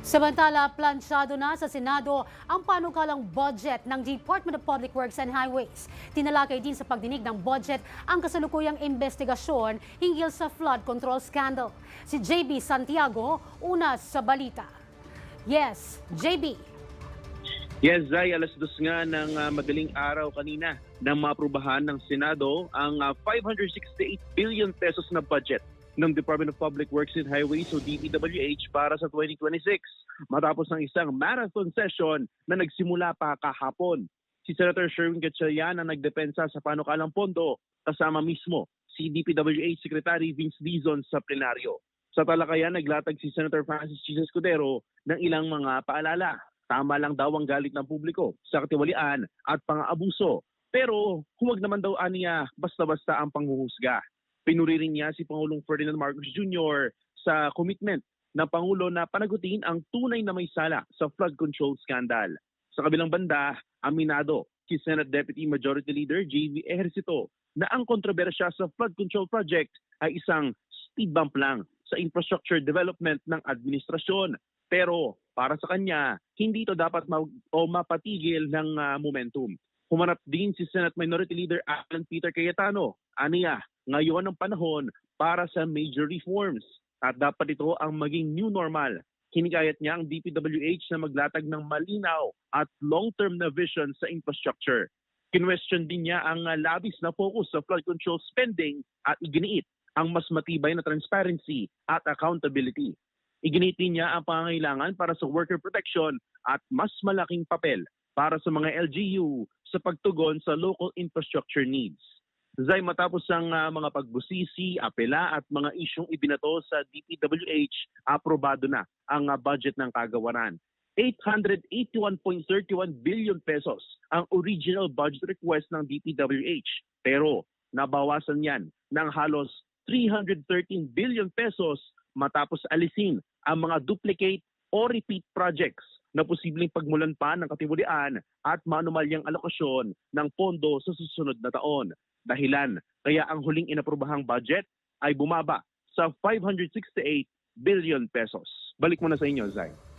Samantala, plansyado na sa Senado ang panukalang budget ng Department of Public Works and Highways. Tinalakay din sa pagdinig ng budget ang kasalukuyang investigasyon hinggil sa flood control scandal. Si JB Santiago, una sa balita. Yes, JB. Yes, Zay, alas 2 nga ng madaling araw kanina nang maaprubahan ng Senado ang 568 billion pesos na budget ng Department of Public Works and Highways o DPWH para sa 2026 matapos ng isang marathon session na nagsimula pa kahapon. Si Senator Sherwin Gatchalian ang nagdepensa sa panukalang pondo kasama mismo si DPWH Secretary Vince Dizon sa plenaryo. Sa talakayan, naglatag si Senator Francis Chis Escudero ng ilang mga paalala. Tama lang daw ang galit ng publiko sa katiwalian at pang-aabuso. Pero huwag naman daw aniya basta-basta ang panghuhusga. Pinuri rin niya si Pangulong Ferdinand Marcos Jr. sa commitment ng Pangulo na panagutin ang tunay na may sala sa flood control scandal. Sa kabilang banda, aminado si Senate Deputy Majority Leader JV Ejercito na ang kontrobersya sa flood control project ay isang speed bump lang sa infrastructure development ng administrasyon. Pero para sa kanya, hindi ito dapat mapatigil ng momentum. Humanap din si Senate Minority Leader Alan Peter Cayetano. Aniya, ngayon ang panahon para sa major reforms at dapat ito ang maging new normal. Hinikayat niya ang DPWH na maglatag ng malinaw at long-term na vision sa infrastructure. Kinwestiyon din niya ang labis na focus sa flood control spending at iginiit ang mas matibay na transparency at accountability. Iginiit din niya ang pangangailangan para sa worker protection at mas malaking papel para sa mga LGU sa pagtugon sa local infrastructure needs. Zay, matapos ang mga pagbusisi, apela at mga isyong ibinato sa DPWH, aprobado na ang budget ng kagawaran. 881.31 billion pesos ang original budget request ng DPWH. Pero nabawasan yan ng halos 313 billion pesos matapos alisin ang mga duplicate o repeat projects na posibleng pagmulan pa ng katiwalian at maanumalyang alokasyon ng pondo sa susunod na taon. Dahilan, kaya ang huling inaprobahang budget ay bumaba sa 568 billion pesos. Balik muna sa inyo, Zay.